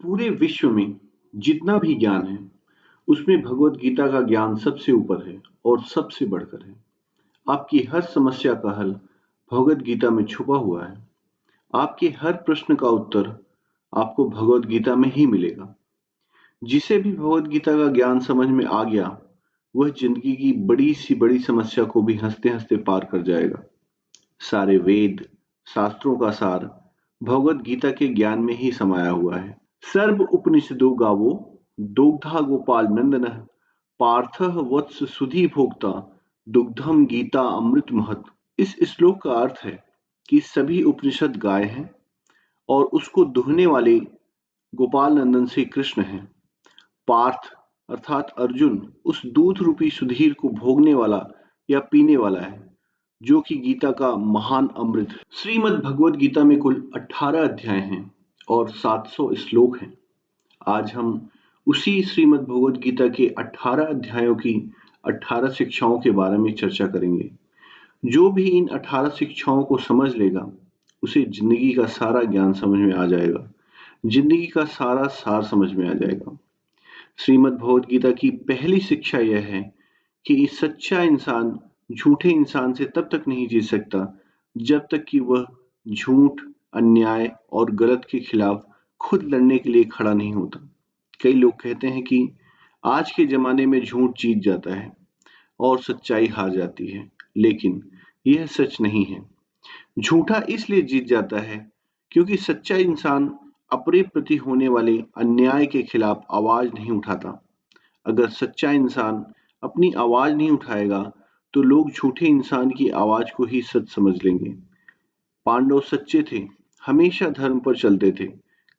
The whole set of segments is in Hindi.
पूरे विश्व में जितना भी ज्ञान है, उसमें भगवत गीता का ज्ञान सबसे ऊपर है और सबसे बढ़कर है। आपकी हर समस्या का हल भगवत गीता में छुपा हुआ है। आपके हर प्रश्न का उत्तर आपको भगवत गीता में ही मिलेगा। जिसे भी भगवत गीता का ज्ञान समझ में आ गया, वह जिंदगी की बड़ी सी बड़ी समस्या को भी हंसते हंसते पार कर जाएगा। सारे वेद, शास्त्रों का सार भगवत गीता के ज्ञान में ही समाया हुआ है। सर्व उपनिषदो गावो दोग्धा गोपाल नंदन पार्थः वत्स सुधी भोक्ता दुग्धम गीता अमृत महत। इस श्लोक का अर्थ है कि सभी उपनिषद गाय हैं और उसको दुहने वाले गोपाल नंदन श्री कृष्ण हैं। पार्थ अर्थात अर्जुन उस दूध रूपी सुधीर को भोगने वाला या पीने वाला है, जो कि गीता का महान अमृत है। श्रीमद् भगवद गीता में कुल 18 अध्याय हैं और 700 श्लोक हैं। आज हम उसी श्रीमद् भगवद गीता के 18 अध्यायों की 18 शिक्षाओं के बारे में चर्चा करेंगे। जो भी इन 18 शिक्षाओं को समझ लेगा, उसे जिंदगी का सारा ज्ञान समझ में आ जाएगा, जिंदगी का सारा सार समझ में आ जाएगा। श्रीमद् भगवद गीता की पहली शिक्षा यह है कि सच्चा इंसान झूठे इंसान से तब तक नहीं जीत सकता जब तक कि वह झूठ, अन्याय और गलत के खिलाफ खुद लड़ने के लिए खड़ा नहीं होता। कई लोग कहते हैं कि आज के जमाने में झूठ जीत जाता है और सच्चाई हार जाती है, लेकिन यह सच नहीं है। झूठा इसलिए जीत जाता है क्योंकि सच्चा इंसान अपने प्रति होने वाले अन्याय के खिलाफ आवाज नहीं उठाता। अगर सच्चा इंसान अपनी आवाज नहीं उठाएगा, तो लोग झूठे इंसान की आवाज को ही सच समझ लेंगे। पांडव सच्चे थे, हमेशा धर्म पर चलते थे,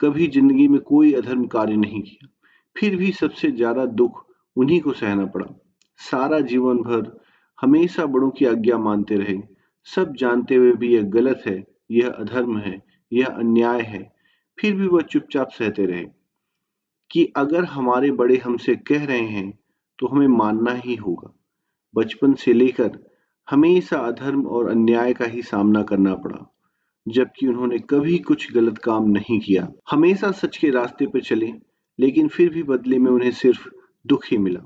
कभी जिंदगी में कोई अधर्म कार्य नहीं किया। फिर भी सबसे ज्यादा दुख उन्हीं को सहना पड़ा। सारा जीवन भर हमेशा बड़ों की आज्ञा मानते रहे, सब जानते हुए भी यह गलत है, यह अधर्म है, यह अन्याय है। फिर भी वह चुपचाप सहते रहे कि अगर हमारे बड़े हमसे कह रहे हैं तो हमें मानना ही होगा। बचपन से लेकर हमेशा अधर्म और अन्याय का ही सामना करना पड़ा, जबकि उन्होंने कभी कुछ गलत काम नहीं किया। हमेशा सच के रास्ते पर चले, लेकिन फिर भी बदले में उन्हें सिर्फ दुख ही मिला,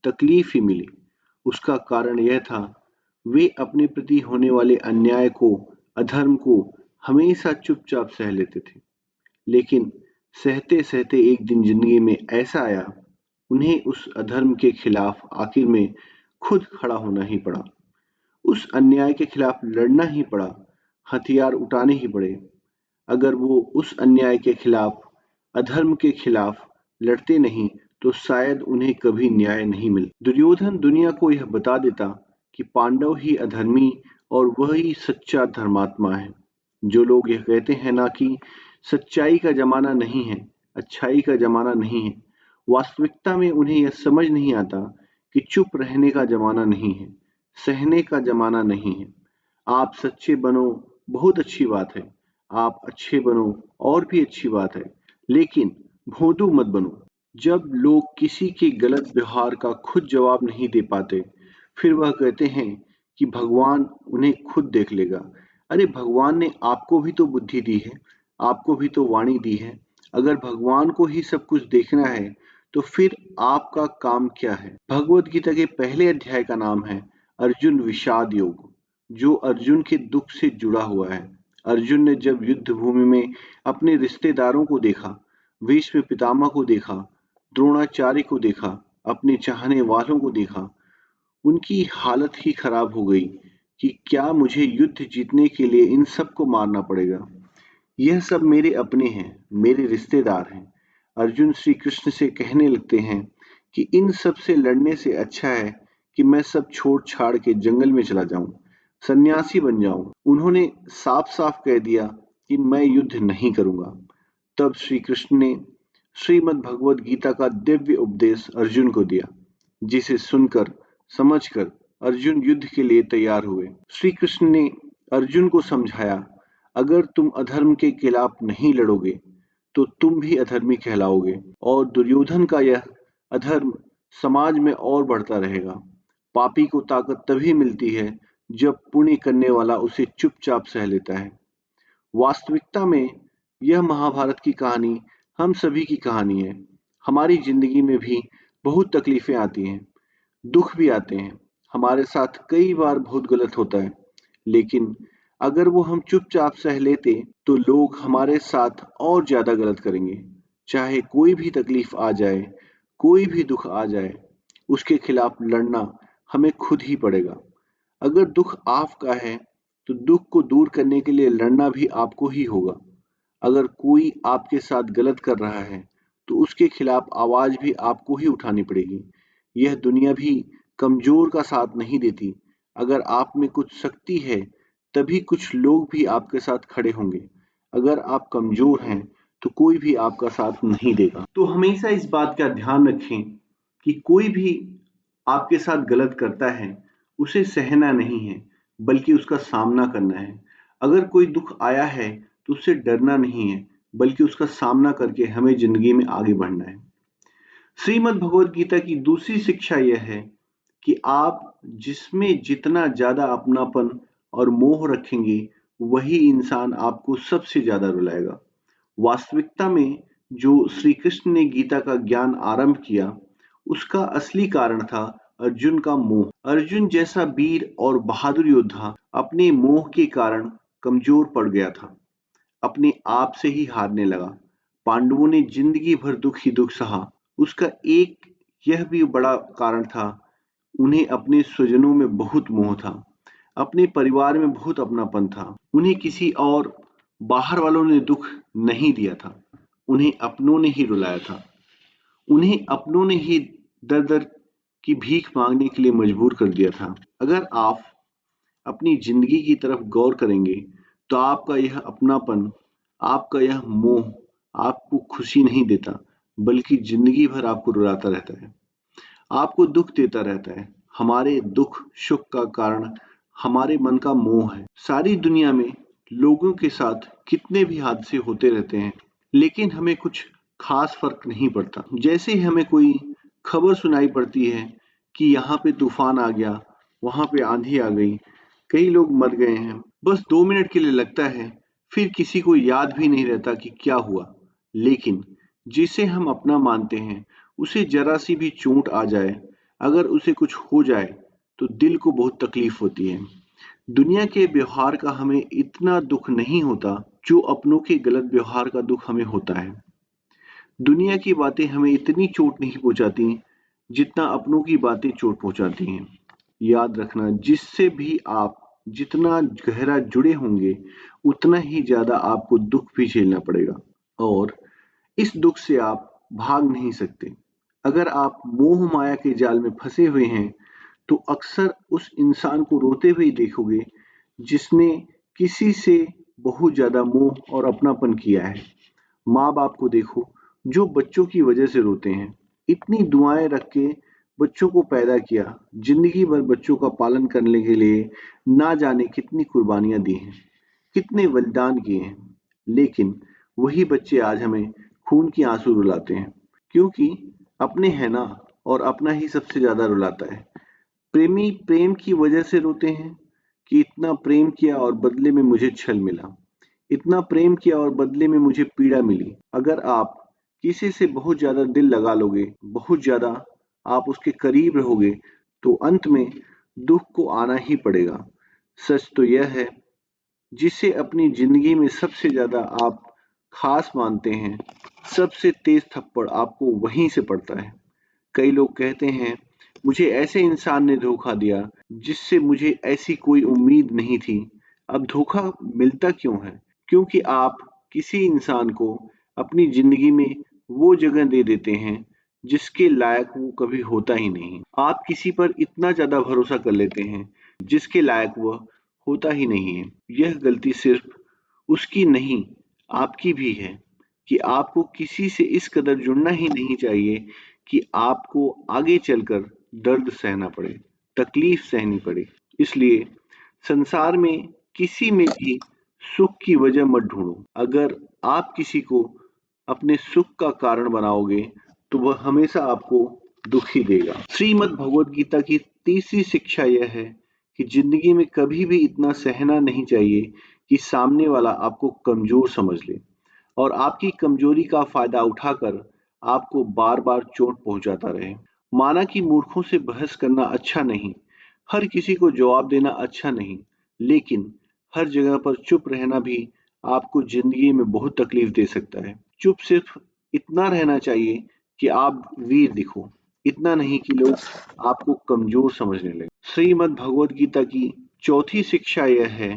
तकलीफ ही मिली। उसका कारण यह था, वे अपने प्रति होने वाले अन्याय को, अधर्म को हमेशा चुपचाप सह लेते थे। लेकिन सहते सहते एक दिन जिंदगी में ऐसा आया, उन्हें उस अधर्म के खिलाफ आखिर में खुद खड़ा होना ही पड़ा। उस अन्याय के खिलाफ लड़ना ही पड़ा, हथियार उठाने ही पड़े। अगर वो उस अन्याय के खिलाफ, अधर्म के खिलाफ लड़ते नहीं, तो शायद उन्हें कभी न्याय नहीं मिल। दुर्योधन दुनिया को यह बता देता कि पांडव ही अधर्मी और वही सच्चा धर्मात्मा है। जो लोग यह कहते हैं ना कि सच्चाई का जमाना नहीं है, अच्छाई का जमाना नहीं है, वास्तविकता में उन्हें यह समझ नहीं आता कि चुप रहने का जमाना नहीं है, सहने का जमाना नहीं है। आप सच्चे बनो, बहुत अच्छी बात है। आप अच्छे बनो, और भी अच्छी बात है। लेकिन भोंदू मत बनो। जब लोग किसी के गलत व्यवहार का खुद जवाब नहीं दे पाते, फिर वह कहते हैं कि भगवान उन्हें खुद देख लेगा। अरे भगवान ने आपको भी तो बुद्धि दी है, आपको भी तो वाणी दी है। अगर भगवान को ही सब कुछ देखना है, तो फिर आपका काम क्या है? भगवत गीता के पहले अध्याय का नाम है अर्जुन विषाद योग, जो अर्जुन के दुख से जुड़ा हुआ है। अर्जुन ने जब युद्ध भूमि में अपने रिश्तेदारों को देखा, भीष्म पितामह को देखा, द्रोणाचार्य को देखा, अपने चाहने वालों को देखा, उनकी हालत ही खराब हो गई कि क्या मुझे युद्ध जीतने के लिए इन सबको मारना पड़ेगा? यह सब मेरे अपने हैं, मेरे रिश्तेदार हैं। अर्जुन श्री कृष्ण से कहने लगते हैं कि इन सब से लड़ने से अच्छा है कि मैं सब छोड़ छाड़ के जंगल में चला जाऊं, सन्यासी बन जाऊं। उन्होंने साफ साफ कह दिया कि मैं युद्ध नहीं करूंगा। तब श्री कृष्ण ने श्रीमद् भगवद गीता का दिव्य उपदेश अर्जुन को दिया, जिसे सुनकर, समझकर अर्जुन युद्ध के लिए तैयार हुए। श्री कृष्ण ने अर्जुन को समझाया, अगर तुम अधर्म के खिलाफ नहीं लड़ोगे, तो तुम भी अधर्मी कहलाओगे और दुर्योधन का यह अधर्म समाज में और बढ़ता रहेगा। पापी को ताकत तभी मिलती है जब पुण्य करने वाला उसे चुपचाप सह लेता है। वास्तविकता में यह महाभारत की कहानी हम सभी की कहानी है। हमारी जिंदगी में भी बहुत तकलीफें आती हैं, दुख भी आते हैं। हमारे साथ कई बार बहुत गलत होता है, लेकिन अगर वो हम चुपचाप सह लेते तो लोग हमारे साथ और ज्यादा गलत करेंगे। चाहे कोई भी तकलीफ आ जाए, कोई भी दुख आ जाए, उसके खिलाफ लड़ना हमें खुद ही पड़ेगा। अगर दुख आपका है, तो दुख को दूर करने के लिए लड़ना भी आपको ही होगा। अगर कोई आपके साथ गलत कर रहा है, तो उसके खिलाफ आवाज भी आपको ही उठानी पड़ेगी। यह दुनिया भी कमजोर का साथ नहीं देती। अगर आप में कुछ शक्ति है, तभी कुछ लोग भी आपके साथ खड़े होंगे। अगर आप कमजोर हैं, तो कोई भी आपका साथ नहीं देगा। तो हमेशा इस बात का ध्यान रखें कि कोई भी आपके साथ गलत करता है, उसे सहना नहीं है, बल्कि उसका सामना करना है। अगर कोई दुख आया है, तो उससे डरना नहीं है, बल्कि उसका सामना करके हमें जिंदगी में आगे बढ़ना है। श्रीमद् भगवद गीता की दूसरी शिक्षा यह है कि आप जिसमें जितना ज्यादा अपनापन और मोह रखेंगे, वही इंसान आपको सबसे ज्यादा रुलाएगा। वास्तविकता में जो श्री कृष्ण ने गीता का ज्ञान आरंभ किया, उसका असली कारण था अर्जुन का मोह। अर्जुन जैसा वीर और बहादुर योद्धा अपने मोह के कारण कमजोर पड़ गया था, अपने आप से ही हारने लगा। पांडवों ने जिंदगी भर दुख ही दुख सहा। उसका एक यह भी बड़ा कारण था, उन्हें अपने स्वजनों में बहुत मोह था, अपने परिवार में बहुत अपनापन था। उन्हें किसी और बाहर वालों ने दुख नहीं दिया था, उन्हें अपनों ने ही रुलाया था। उन्हें अपनों ने ही दर दर की भीख मांगने के लिए मजबूर कर दिया था। अगर आप अपनी जिंदगी की तरफ गौर करेंगे, तो आपका यह अपनापन, आपका यह मोह आपको खुशी नहीं देता, बल्कि जिंदगी भर आपको रुलाता रहता है, आपको दुख देता रहता है। हमारे दुख सुख का कारण हमारे मन का मोह है। सारी दुनिया में लोगों के साथ कितने भी हादसे होते रहते हैं, लेकिन हमें कुछ खास फर्क नहीं पड़ता। जैसे ही हमें कोई खबर सुनाई पड़ती है कि यहाँ पे तूफान आ गया, वहां पे आंधी आ गई, कई लोग मर गए हैं, बस 2 मिनट के लिए लगता है, फिर किसी को याद भी नहीं रहता कि क्या हुआ। लेकिन जिसे हम अपना मानते हैं, उसे जरा सी भी चोट आ जाए, अगर उसे कुछ हो जाए, तो दिल को बहुत तकलीफ होती है। दुनिया के व्यवहार का हमें इतना दुख नहीं होता, जो अपनों के गलत व्यवहार का दुख हमें होता है। दुनिया की बातें हमें इतनी चोट नहीं पहुंचाती, जितना अपनों की बातें चोट पहुंचाती हैं। याद रखना, जिससे भी आप जितना गहरा जुड़े होंगे, उतना ही ज्यादा आपको दुख भी झेलना पड़ेगा, और इस दुख से आप भाग नहीं सकते। अगर आप मोह माया के जाल में फंसे हुए हैं, तो अक्सर उस इंसान को रोते हुए देखोगे, जिसने किसी से बहुत ज्यादा मोह और अपनापन किया है। माँ बाप को देखो, जो बच्चों की वजह से रोते हैं। इतनी दुआएं रख के बच्चों को पैदा किया, जिंदगी भर बच्चों का पालन करने के लिए ना जाने कितनी कुर्बानियां दी हैं, कितने बलिदान किए हैं। लेकिन वही बच्चे आज हमें खून की आंसू रुलाते हैं, क्योंकि अपने हैं ना, और अपना ही सबसे ज्यादा रुलाता है। प्रेमी प्रेम की वजह से रोते हैं कि इतना प्रेम किया और बदले में मुझे छल मिला, इतना प्रेम किया और बदले में मुझे पीड़ा मिली। अगर आप किसी से बहुत ज्यादा दिल लगा लोगे, बहुत ज्यादा आप उसके करीब रहोगे, तो अंत में दुख को आना ही पड़ेगा। सच तो यह है, जिसे अपनी जिंदगी में सबसे ज्यादा आप खास मानते हैं, सबसे तेज थप्पड़ आपको वहीं से पड़ता है। कई लोग कहते हैं, मुझे ऐसे इंसान ने धोखा दिया जिससे मुझे ऐसी कोई उम्मीद नहीं थी। अब धोखा मिलता क्यों है? क्योंकि आप किसी इंसान को अपनी जिंदगी में वो जगह दे देते हैं जिसके लायक वो कभी होता ही नहीं। आप किसी पर इतना ज्यादा भरोसा कर लेते हैं जिसके लायक वह होता ही नहीं है। यह गलती सिर्फ उसकी नहीं, आपकी भी है, कि आपको किसी से इस कदर जुड़ना ही नहीं चाहिए कि आपको आगे चलकर दर्द सहना पड़े, तकलीफ सहनी पड़े। इसलिए संसार में किसी में भी सुख की वजह मत ढूंढो। अगर आप किसी को अपने सुख का कारण बनाओगे, तो वह हमेशा आपको दुख ही देगा। श्रीमद् भगवद गीता की तीसरी शिक्षा यह है कि जिंदगी में कभी भी इतना सहना नहीं चाहिए कि सामने वाला आपको कमजोर समझ ले। और आपकी कमजोरी का फायदा उठाकर आपको बार बार चोट पहुंचाता रहे। माना कि मूर्खों से बहस करना अच्छा नहीं, हर किसी को जवाब देना अच्छा नहीं, लेकिन हर जगह पर चुप रहना भी आपको जिंदगी में बहुत तकलीफ दे सकता है। चुप सिर्फ इतना रहना चाहिए कि आप वीर दिखो, इतना नहीं कि लोग आपको कमजोर समझने लगे। श्रीमद् भगवद गीता की चौथी शिक्षा यह है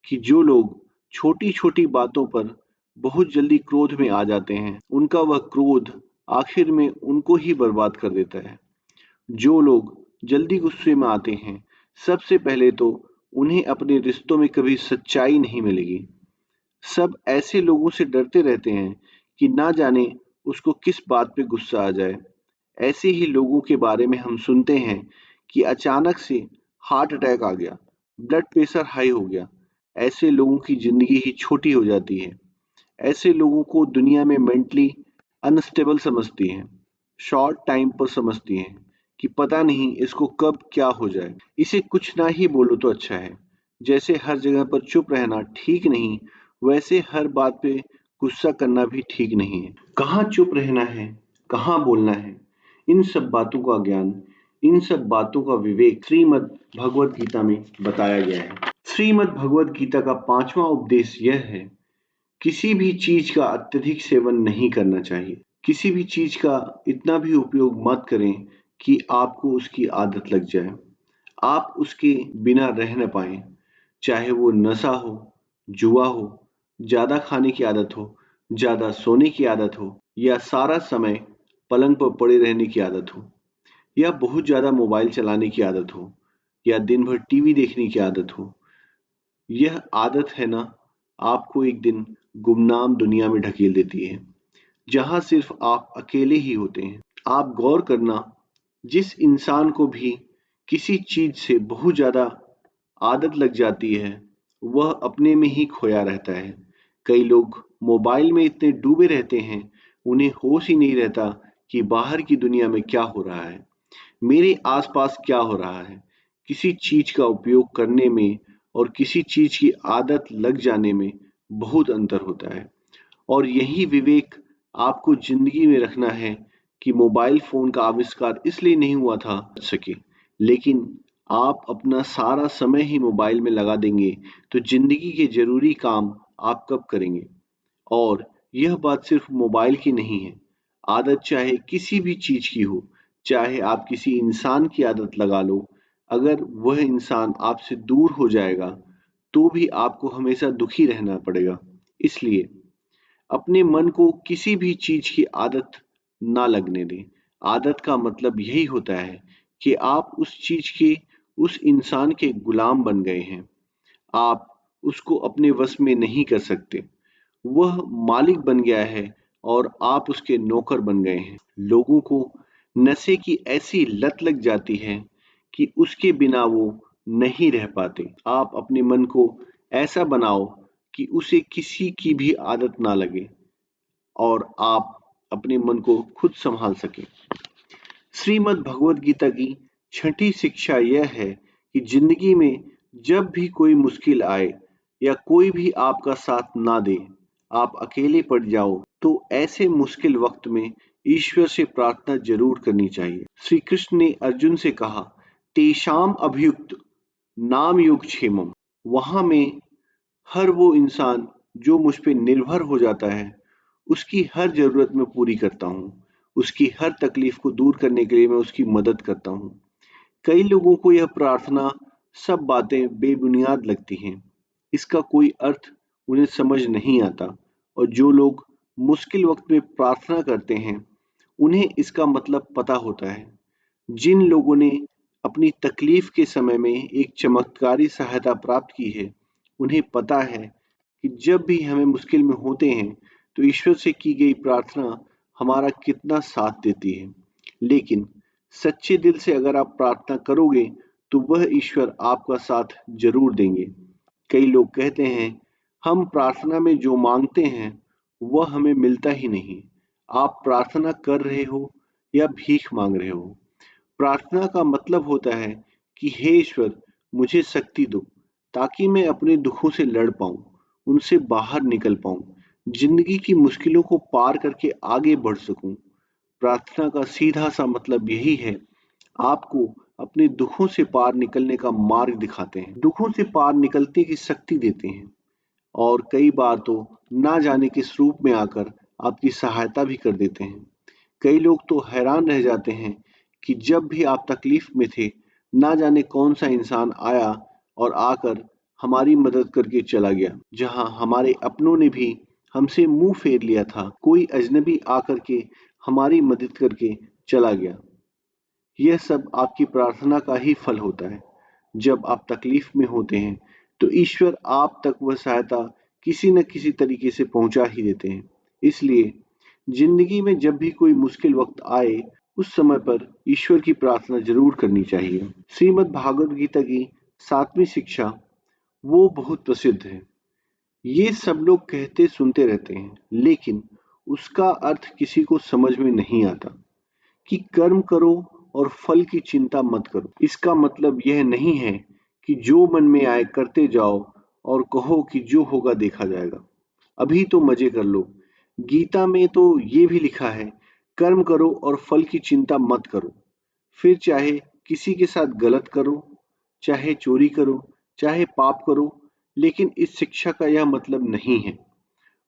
कि जो लोग छोटी छोटी बातों पर बहुत जल्दी क्रोध में आ जाते हैं, उनका वह क्रोध आखिर में उनको ही बर्बाद कर देता है। जो लोग जल्दी गुस्से में आते हैं, सबसे पहले तो उन्हें अपने रिश्तों में कभी सच्चाई नहीं मिलेगी। सब ऐसे लोगों से डरते रहते हैं कि ना जाने उसको किस बात पे गुस्सा आ जाए। ऐसे ही लोगों के बारे में हम सुनते हैं कि अचानक से हार्ट अटैक आ गया, ब्लड प्रेशर हाई हो गया। ऐसे लोगों की जिंदगी ही छोटी हो जाती है। ऐसे लोगों को दुनिया में मेंटली अनस्टेबल समझती हैं, शॉर्ट टाइम पर समझती हैं कि पता नहीं इसको कब क्या हो जाए। इसे कुछ ना ही बोलो तो अच्छा है। जैसे हर जगह पर चुप रहना ठीक नहीं, वैसे हर बात पे गुस्सा करना भी ठीक नहीं है। कहाँ चुप रहना है, कहाँ बोलना है, इन सब बातों का ज्ञान, इन सब बातों का विवेक श्रीमद् भगवद गीता में बताया गया है। श्रीमद् भगवद गीता का 5वां उपदेश यह है, किसी भी चीज का अत्यधिक सेवन नहीं करना चाहिए। किसी भी चीज का इतना भी उपयोग मत करें कि आपको उसकी आदत लग जाए, आप उसके बिना रह न पाए। चाहे वो नशा हो, जुआ हो, ज्यादा खाने की आदत हो, ज्यादा सोने की आदत हो, या सारा समय पलंग पर पड़े रहने की आदत हो, या बहुत ज्यादा मोबाइल चलाने की आदत हो, या दिन भर टीवी देखने की आदत हो। यह आदत है ना, आपको एक दिन गुमनाम दुनिया में ढकेल देती है, जहां सिर्फ आप अकेले ही होते हैं। आप गौर करना, जिस इंसान को भी किसी चीज से बहुत ज्यादा आदत लग जाती है, वह अपने में ही खोया रहता है। कई लोग मोबाइल में इतने डूबे रहते हैं, उन्हें होश ही नहीं रहता कि बाहर की दुनिया में क्या हो रहा है, मेरे आसपास क्या हो रहा है। किसी चीज का उपयोग करने में और किसी चीज की आदत लग जाने में बहुत अंतर होता है। और यही विवेक आपको जिंदगी में रखना है कि मोबाइल फोन का आविष्कार इसलिए नहीं हुआ था सके, लेकिन आप अपना सारा समय ही मोबाइल में लगा देंगे तो जिंदगी के जरूरी काम आप कब करेंगे। और यह बात सिर्फ मोबाइल की नहीं है, आदत चाहे किसी भी चीज की हो, चाहे आप किसी इंसान की आदत लगा लो, अगर वह इंसान आपसे दूर हो जाएगा तो भी आपको हमेशा दुखी रहना पड़ेगा। इसलिए अपने मन को किसी भी चीज की आदत ना लगने दें। आदत का मतलब यही होता है कि आप उस चीज के, उस इंसान के गुलाम बन गए हैं। आप उसको अपने वश में नहीं कर सकते। वह मालिक बन गया है और आप उसके नौकर बन गए हैं। लोगों को नशे की ऐसी लत लग जाती है कि उसके बिना वो नहीं रह पाते। आप अपने मन को ऐसा बनाओ कि उसे किसी की भी आदत ना लगे और आप अपने मन को खुद संभाल सकें। श्रीमद् भगवद गीता की छठी शिक्षा यह है कि जिंदगी में जब भी कोई मुश्किल आए या कोई भी आपका साथ ना दे, आप अकेले पड़ जाओ, तो ऐसे मुश्किल वक्त में ईश्वर से प्रार्थना जरूर करनी चाहिए। श्री कृष्ण ने अर्जुन से कहा, तेषाम अभियुक्त नाम योग क्षेमम। वहां में हर वो इंसान जो मुझ पे निर्भर हो जाता है, उसकी हर जरूरत मैं पूरी करता हूँ। उसकी हर तकलीफ को दूर करने के लिए मैं उसकी मदद करता हूँ। कई लोगों को यह प्रार्थना सब बातें बेबुनियाद लगती हैं। इसका कोई अर्थ उन्हें समझ नहीं आता, और जो लोग मुश्किल वक्त में प्रार्थना करते हैं, उन्हें इसका मतलब पता होता है। जिन लोगों ने अपनी तकलीफ के समय में एक चमत्कारी सहायता प्राप्त की है, उन्हें पता है कि जब भी हमें मुश्किल में होते हैं तो ईश्वर से की गई प्रार्थना हमारा कितना साथ देती है। लेकिन सच्चे दिल से अगर आप प्रार्थना करोगे तो वह ईश्वर आपका साथ जरूर देंगे। कई लोग कहते हैं, हम प्रार्थना में जो मांगते हैं वह हमें मिलता ही नहीं। आप प्रार्थना कर रहे हो या भीख मांग रहे हो। प्रार्थना का मतलब होता है कि हे ईश्वर, मुझे शक्ति दो ताकि मैं अपने दुखों से लड़ पाऊं, उनसे बाहर निकल पाऊं। जिंदगी की मुश्किलों को पार करके आगे बढ़ सकूं। प्रार्थना का सीधा सा मतलब यही है, आपको अपने दुखों से पार निकलने का मार्ग दिखाते हैं, दुखों से पार निकलने की शक्ति देते हैं और कई बार तो ना जाने किस रूप में आकर आपकी सहायता भी कर देते हैं। कई लोग तो हैरान रह जाते हैं कि जब भी आप तकलीफ में थे, ना जाने कौन सा इंसान आया और आकर हमारी मदद करके चला गया। जहां हमारे अपनों ने भी हमसे मुंह फेर लिया था, कोई अजनबी आकर के हमारी मदद करके चला गया। यह सब आपकी प्रार्थना का ही फल होता है। जब आप तकलीफ में होते हैं तो ईश्वर आप तक वह सहायता किसी न किसी तरीके से पहुंचा ही देते हैं। इसलिए जिंदगी में जब भी कोई मुश्किल वक्त आए, उस समय पर ईश्वर की प्रार्थना जरूर करनी चाहिए। श्रीमद् भागवत गीता की 7वीं शिक्षा वो बहुत प्रसिद्ध है। ये सब लोग कहते सुनते रहते हैं, लेकिन उसका अर्थ किसी को समझ में नहीं आता कि कर्म करो और फल की चिंता मत करो। इसका मतलब यह नहीं है कि जो मन में आए करते जाओ और कहो कि जो होगा देखा जाएगा, अभी तो मजे कर लो। गीता में तो ये भी लिखा है, कर्म करो और फल की चिंता मत करो। फिर चाहे किसी के साथ गलत करो, चाहे चोरी करो, चाहे पाप करो, लेकिन इस शिक्षा का यह मतलब नहीं है।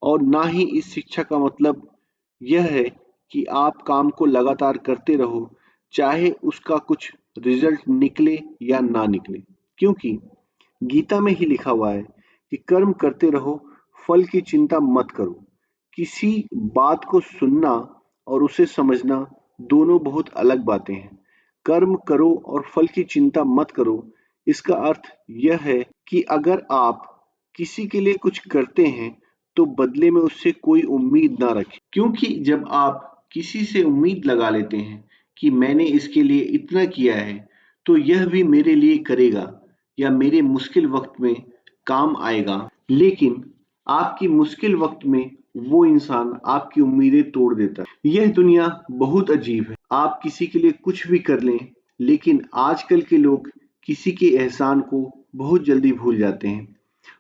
और ना ही इस शिक्षा का मतलब यह है कि आप काम को लगातार करते रहो, चाहे उसका कुछ रिजल्ट निकले या ना निकले। क्योंकि गीता में ही लिखा हुआ है कि कर्म करते रहो, फल की चिंता मत करो। किसी बात को सुनना और उसे समझना दोनों बहुत अलग बातें हैं। कर्म करो और फल की चिंता मत करो, इसका अर्थ यह है कि अगर आप किसी के लिए कुछ करते हैं तो बदले में उससे कोई उम्मीद ना रखें। क्योंकि जब आप किसी से उम्मीद लगा लेते हैं कि मैंने इसके लिए इतना किया है तो यह भी मेरे लिए करेगा या मेरे मुश्किल वक्त में काम आएगा, लेकिन आपकी मुश्किल वक्त में वो इंसान आपकी उम्मीदें तोड़ देता है। यह दुनिया बहुत अजीब है। आप किसी के लिए कुछ भी कर लें, लेकिन आजकल के लोग किसी के एहसान को बहुत जल्दी भूल जाते हैं।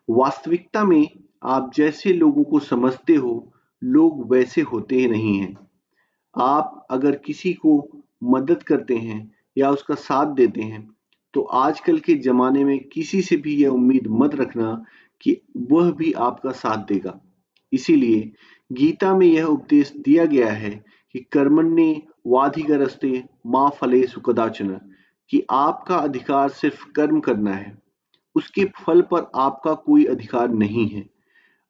वास्तविकता में आप जैसे लोगों को समझते हो, लोग वैसे होते ही नहीं हैं। आप अगर किसी को मदद करते हैं या उसका साथ देते हैं, तो आजकल के ज़माने में किसी से भी यह उम्मीद मत रखना कि वह भी आपका साथ देगा। इसीलिए गीता में यह उपदेश दिया गया है कि कर्मण्येवाधिकारस्ते मा फलेषु कदाचन, कि आपका अधिकार सिर्फ कर्म करना है, उसके फल पर आपका कोई अधिकार नहीं है।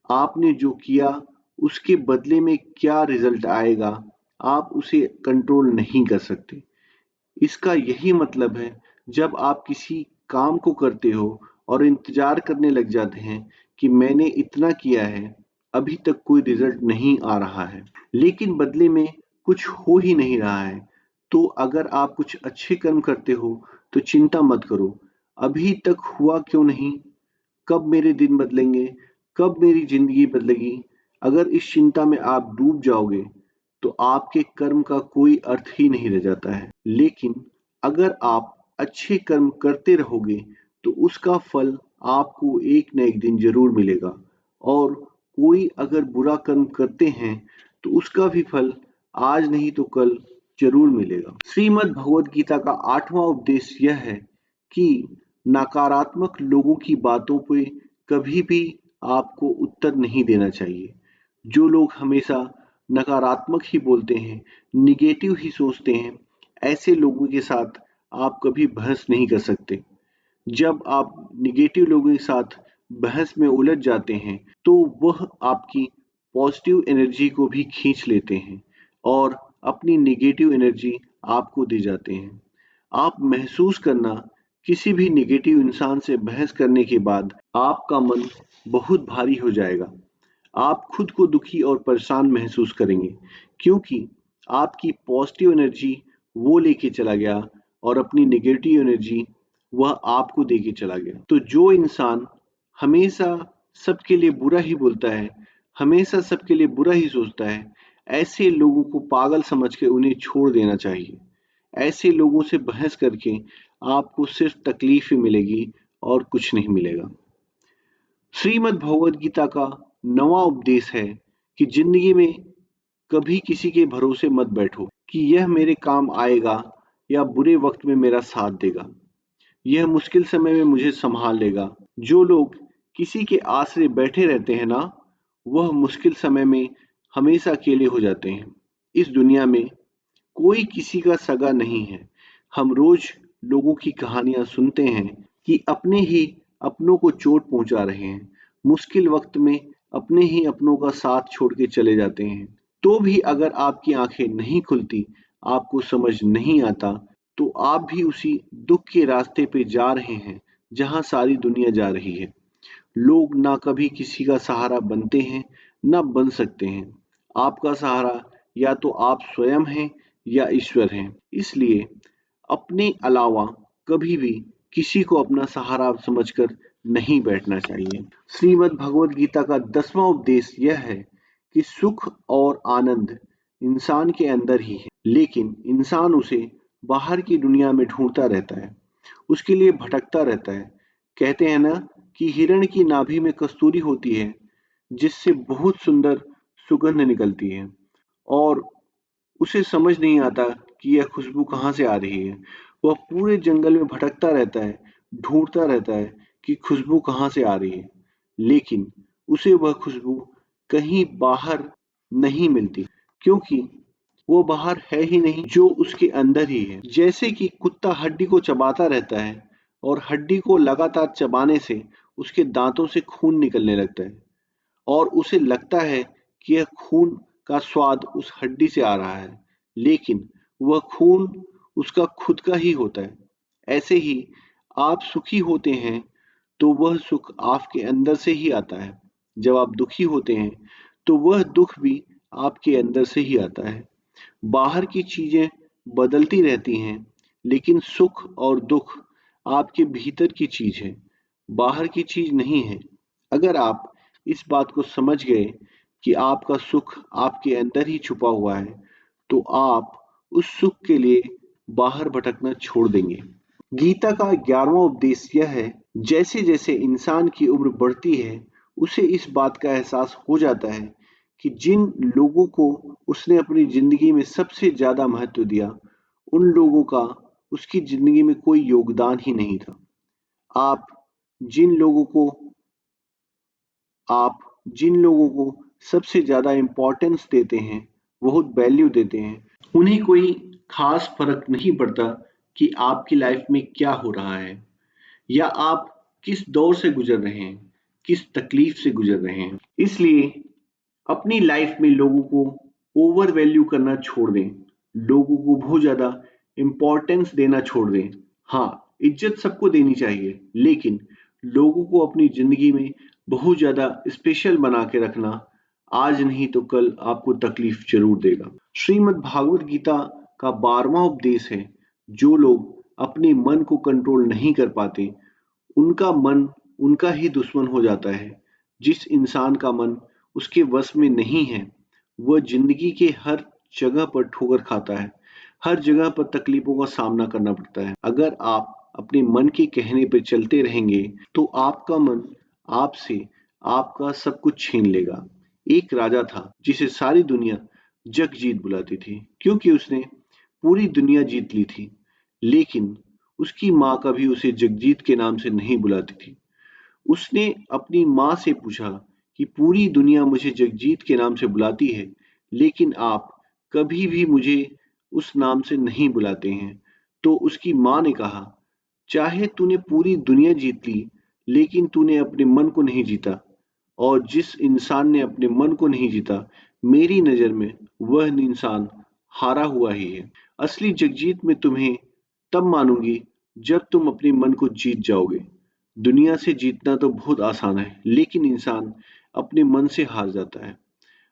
आपने जो किया उसके बदले में क्या रिजल्ट आएगा, आप उसे कंट्रोल नहीं कर सकते। इसका यही मतलब है, जब आप किसी काम को करते हो और इंतजार करने लग जाते हैं कि मैंने इतना किया है, अभी तक कोई रिजल्ट नहीं आ रहा है, लेकिन बदले में कुछ हो ही नहीं रहा है, तो अगर आप कुछ अच्छे कर्म करते हो तो चिंता मत करो, अभी तक हुआ क्यों नहीं, कब मेरे दिन बदलेंगे, कब मेरी जिंदगी बदलेगी। अगर इस चिंता में आप डूब जाओगे तो आपके कर्म का कोई अर्थ ही नहीं रह जाता है। लेकिन अगर आप अच्छे कर्म करते रहोगे तो उसका फल आपको एक न एक दिन जरूर मिलेगा। और कोई अगर बुरा कर्म करते हैं तो उसका भी फल आज नहीं तो कल जरूर मिलेगा। श्रीमद् भगवत गीता का 8वां उपदेश यह है कि नकारात्मक लोगों की बातों पे कभी भी आपको उत्तर नहीं देना चाहिए। जो लोग हमेशा नकारात्मक ही बोलते हैं, निगेटिव ही सोचते हैं, ऐसे लोगों के साथ आप कभी बहस नहीं कर सकते। जब आप निगेटिव लोगों के साथ बहस में उलझ जाते हैं, तो वह आपकी पॉजिटिव एनर्जी को भी खींच लेते हैं और अपनी नेगेटिव एनर्जी आपको दे जाते हैं। आप महसूस करना, किसी भी नेगेटिव इंसान से बहस करने के बाद आपका मन बहुत भारी हो जाएगा। आप खुद को दुखी और परेशान महसूस करेंगे, क्योंकि आपकी पॉजिटिव एनर्जी वो लेके चला गया और अपनी नेगेटिव एनर्जी वह आपको देके चला गया। तो जो इंसान हमेशा सबके लिए बुरा ही बोलता है, हमेशा सबके लिए बुरा ही सोचता है, ऐसे लोगों को पागल समझ के उन्हें छोड़ देना चाहिए। ऐसे लोगों से बहस करके आपको सिर्फ तकलीफ ही मिलेगी और कुछ नहीं मिलेगा। श्रीमद् भगवद गीता का 9वां उपदेश है कि जिंदगी में कभी किसी के भरोसे मत बैठो कि यह मेरे काम आएगा या बुरे वक्त में मेरा साथ देगा, यह मुश्किल समय में मुझे संभाल लेगा। जो लोग किसी के आसरे बैठे रहते हैं ना, वह मुश्किल समय में हमेशा अकेले हो जाते हैं। इस दुनिया में कोई किसी का सगा नहीं है। हम रोज लोगों की कहानियां सुनते हैं कि अपने ही अपनों को चोट पहुंचा रहे हैं, मुश्किल वक्त में अपने ही अपनों का साथ छोड़ के चले जाते हैं। तो भी अगर आपकी आंखें नहीं खुलती, आपको समझ नहीं आता, तो आप भी उसी दुख के रास्ते पे जा रहे हैं जहां सारी दुनिया जा रही है। लोग ना कभी किसी का सहारा बनते हैं, ना बन सकते हैं। आपका सहारा या तो आप स्वयं हैं या ईश्वर हैं। इसलिए अपने अलावा कभी भी किसी को अपना सहारा समझकर नहीं बैठना चाहिए। श्रीमद् भगवद गीता का 10वां उपदेश यह है कि सुख और आनंद इंसान के अंदर ही है, लेकिन इंसान उसे बाहर की दुनिया में ढूंढता रहता है, उसके लिए भटकता रहता है। कहते हैं ना कि हिरण की नाभि में कस्तूरी होती है, जिससे बहुत सुंदर सुगंध निकलती है, और उसे समझ नहीं आता कि यह खुशबू कहाँ से आ रही है। वह पूरे जंगल में भटकता रहता है, ढूंढता रहता है कि खुशबू कहाँ से आ रही है, लेकिन उसे वह खुशबू कहीं बाहर नहीं मिलती, क्योंकि वो बाहर है ही नहीं, जो उसके अंदर ही है। जैसे कि कुत्ता हड्डी को चबाता रहता है और हड्डी को लगातार चबाने से उसके दांतों से खून निकलने लगता है, और उसे लगता है कि यह खून का स्वाद उस हड्डी से आ रहा है, लेकिन वह खून उसका खुद का ही होता है। ऐसे ही आप सुखी होते हैं तो वह सुख आपके अंदर से ही आता है। जब आप दुखी होते हैं तो वह दुख भी आपके अंदर से ही आता है। बाहर की चीजें बदलती रहती हैं, लेकिन सुख और दुख आपके भीतर की चीज है, बाहर की चीज नहीं है। अगर आप इस बात को समझ गए कि आपका सुख आपके अंदर ही छुपा हुआ है, तो आप उस सुख के लिए बाहर भटकना छोड़ देंगे। गीता का 11वां उपदेश यह है, जैसे जैसे इंसान की उम्र बढ़ती है, उसे इस बात का एहसास हो जाता है कि जिन लोगों को उसने अपनी जिंदगी में सबसे ज्यादा महत्व दिया, उन लोगों का उसकी जिंदगी में कोई योगदान ही नहीं था। आप जिन लोगों को आप जिन लोगों को सबसे ज्यादा इम्पोर्टेंस देते हैं, बहुत वैल्यू देते हैं, उन्हें कोई खास फर्क नहीं पड़ता कि आपकी लाइफ में क्या हो रहा है या आप किस दौर से गुजर रहे हैं, किस तकलीफ से गुजर रहे हैं। इसलिए अपनी लाइफ में लोगों को ओवर वैल्यू करना छोड़ दें, लोगों को बहुत ज्यादा इम्पोर्टेंस देना छोड़ दें। हाँ, इज्जत सबको देनी चाहिए, लेकिन लोगों को अपनी जिंदगी में बहुत ज्यादा स्पेशल बना के रखना आज नहीं तो कल आपको तकलीफ जरूर देगा। श्रीमद् भागवत गीता का 12वां उपदेश है, जो लोग अपने मन को कंट्रोल नहीं कर पाते, उनका मन उनका ही दुश्मन हो जाता है। जिस इंसान का मन उसके वश में नहीं है, वह जिंदगी के हर जगह पर ठोकर खाता है, हर जगह पर तकलीफों का सामना करना पड़ता है। अगर आप अपने मन के कहने पर चलते रहेंगे, तो आपका मन आपसे आपका सब कुछ छीन लेगा। एक राजा था जिसे सारी दुनिया जगजीत बुलाती थी, क्योंकि उसने पूरी दुनिया जीत ली थी, लेकिन उसकी माँ कभी उसे जगजीत के नाम से नहीं बुलाती थी। उसने अपनी माँ से पूछा कि पूरी दुनिया मुझे जगजीत के नाम से बुलाती है, लेकिन आप कभी भी मुझे उस नाम से नहीं बुलाते हैं। तो उसकी माँ ने कहा, चाहे तूने पूरी दुनिया जीत ली, लेकिन तूने अपने मन को नहीं जीता, और जिस इंसान ने अपने मन को नहीं जीता, मेरी नजर में वह इंसान हारा हुआ ही है। असली जगजीत में तुम्हें तब मानूंगी जब तुम अपने मन को जीत जाओगे। दुनिया से जीतना तो बहुत आसान है, लेकिन इंसान अपने मन से हार जाता है,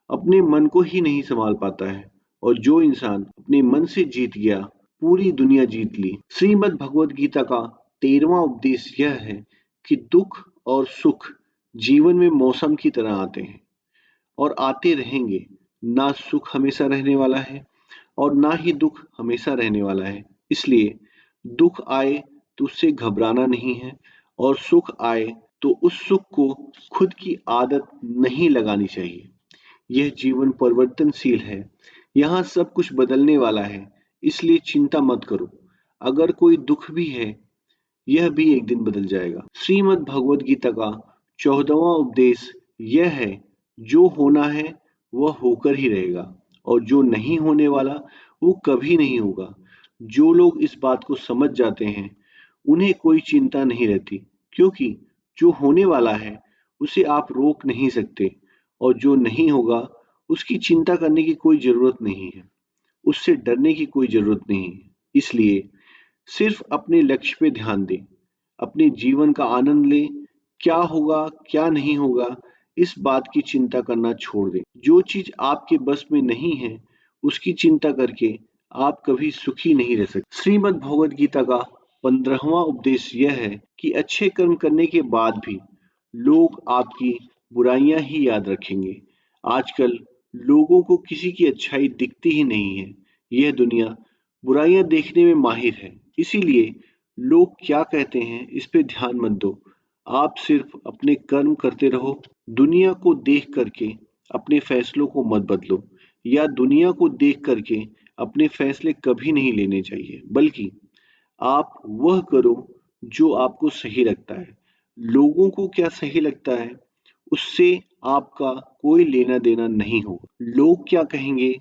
अपने मन को ही नहीं संभाल पाता है, और जो इंसान अपने मन से जीत गया, पूरी दुनिया जीत ली। श्रीमद् भगवद गीता का 13वां उपदेश यह है कि दुख और सुख जीवन में मौसम की तरह आते हैं और आते रहेंगे। ना सुख हमेशा रहने वाला है और ना ही दुख हमेशा रहने वाला है। इसलिए दुख आए तो उससे घबराना नहीं है, और सुख आए तो उस सुख को खुद की आदत नहीं लगानी चाहिए। यह जीवन परिवर्तनशील है। यहाँ सब कुछ बदलने वाला है, इसलिए चिंता मत करो। अगर कोई दुख भी है, यह भी एक दिन बदल जाएगा। श्रीमद् भगवद गीता का 14वां उपदेश यह है, जो होना है वह होकर ही रहेगा और जो नहीं होने वाला वो कभी नहीं होगा। जो लोग इस बात को समझ जाते हैं, उन्हें कोई चिंता नहीं रहती, क्योंकि जो होने वाला है उसे आप रोक नहीं सकते और जो नहीं होगा उसकी चिंता करने की कोई जरूरत नहीं है, उससे डरने की कोई जरूरत नहीं है। इसलिए सिर्फ अपने लक्ष्य पे ध्यान दें, अपने जीवन का आनंद लें। क्या होगा, क्या नहीं होगा, इस बात की चिंता करना छोड़ दें। जो चीज आपके बस में नहीं है, उसकी चिंता करके आप कभी सुखी नहीं रह सकते। श्रीमद् भगवद गीता का 15वां उपदेश यह है कि अच्छे कर्म करने के बाद भी लोग आपकी बुराइयां ही याद रखेंगे। आजकल लोगों को किसी की अच्छाई दिखती ही नहीं है। यह दुनिया बुराइयां देखने में माहिर है। इसीलिए लोग क्या कहते हैं इस पे ध्यान मत दो। आप सिर्फ अपने कर्म करते रहो। दुनिया को देख करके अपने फैसलों को मत बदलो, या दुनिया को देख करके अपने फैसले कभी नहीं लेने चाहिए, बल्कि आप वह करो जो आपको सही लगता है। लोगों को क्या सही लगता है, उससे आपका कोई लेना देना नहीं होगा। लोग क्या कहेंगे,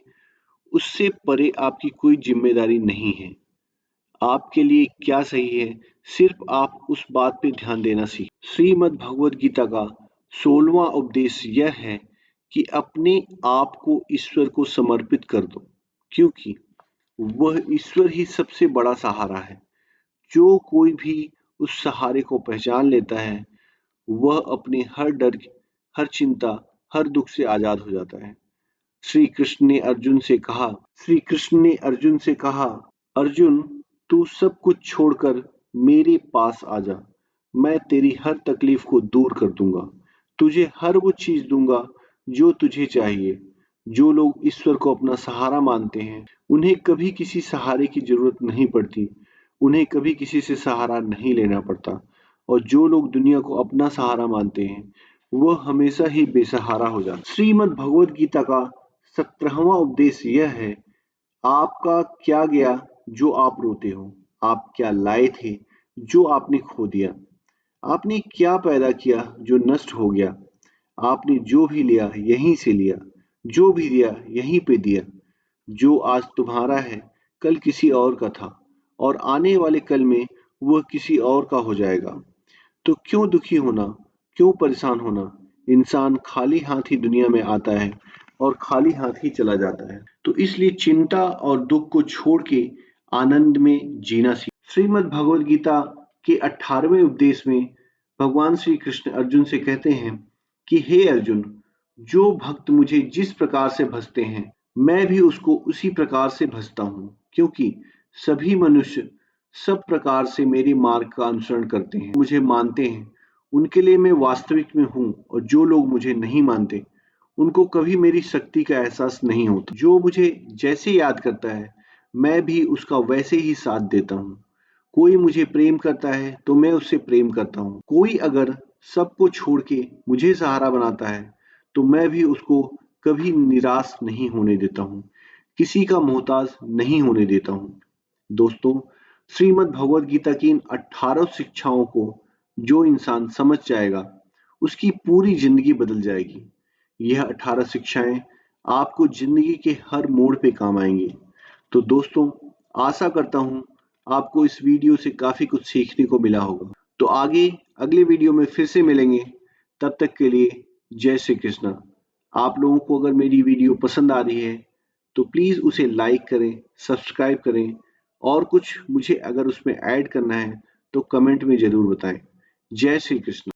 उससे परे आपकी कोई जिम्मेदारी नहीं है। आपके लिए क्या सही है, सिर्फ आप उस बात पे ध्यान देना सीखें। श्रीमद् भगवद गीता का 16वां उपदेश यह है कि अपने आप को ईश्वर को समर्पित कर दो, क्योंकि वह ईश्वर ही सबसे बड़ा सहारा है। जो कोई भी उस सहारे को पहचान लेता है, वह अपने हर डर, हर चिंता, हर दुख से आजाद हो जाता है। श्री कृष्ण ने अर्जुन से कहा, अर्जुन, तू सब कुछ छोड़कर मेरे पास आ जा। मैं तेरी हर तकलीफ को दूर कर दूंगा। तुझे हर वो चीज दूंगा जो तुझे चाहिए। जो लोग ईश्वर को अपना सहारा मानते हैं, उन्हें कभी किसी सहारे की जरूरत नहीं पड़ती। उन्हें कभी किसी से सहारा नहीं लेना पड़ता। और जो लोग दुनिया को अपना सहारा मानते हैं, वह हमेशा ही बेसहारा हो जाता। श्रीमद् भगवद गीता का 17वां उपदेश यह है, आपका क्या गया जो आप रोते हो? आप क्या लाए थे जो आपने खो दिया? आपने क्या पैदा किया जो नष्ट हो गया? आपने जो भी लिया यहीं से लिया, जो भी दिया यहीं पे दिया। जो आज तुम्हारा है, कल किसी और का था, और आने वाले कल में वह किसी और का हो जाएगा। तो क्यों दुखी होना, क्यों परेशान होना? इंसान खाली हाथ ही दुनिया में आता है और खाली हाथ ही चला जाता है। तो इसलिए चिंता और दुख को छोड़ के आनंद में जीना सीखो। श्रीमद् भगवद गीता के 18वें उपदेश में भगवान श्री कृष्ण अर्जुन से कहते हैं कि हे अर्जुन, जो भक्त मुझे जिस प्रकार से भजते हैं, मैं भी उसको उसी प्रकार से भजता हूँ, क्योंकि सभी मनुष्य सब प्रकार से मेरे मार्ग का अनुसरण करते हैं, मुझे मानते हैं। उनके लिए मैं वास्तविक में हूँ, और जो लोग मुझे नहीं मानते, उनको कभी मेरी शक्ति का एहसास नहीं होता। जो मुझे जैसे याद करता है, मैं भी उसका वैसे ही साथ देता हूँ। कोई मुझे प्रेम करता है तो मैं उससे प्रेम करता हूँ। कोई अगर सबको छोड़ के मुझे सहारा बनाता है, तो मैं भी उसको कभी निराश नहीं होने देता हूँ, किसी का मोहताज नहीं होने देता हूँ। दोस्तों, श्रीमद् भगवद गीता की इन 18 शिक्षाओं को जो इंसान समझ जाएगा, उसकी पूरी जिंदगी बदल जाएगी। यह 18 शिक्षाएं आपको जिंदगी के हर मोड़ पे काम आएंगी। तो दोस्तों, आशा करता हूं आपको इस वीडियो से काफी कुछ सीखने को मिला होगा। तो आगे अगले वीडियो में फिर से मिलेंगे। तब तक के लिए जय श्री कृष्णा। आप लोगों को अगर मेरी वीडियो पसंद आ रही है, तो प्लीज उसे लाइक करें, सब्सक्राइब करें, और कुछ मुझे अगर उसमें ऐड करना है तो कमेंट में जरूर बताएं। जय श्री कृष्ण।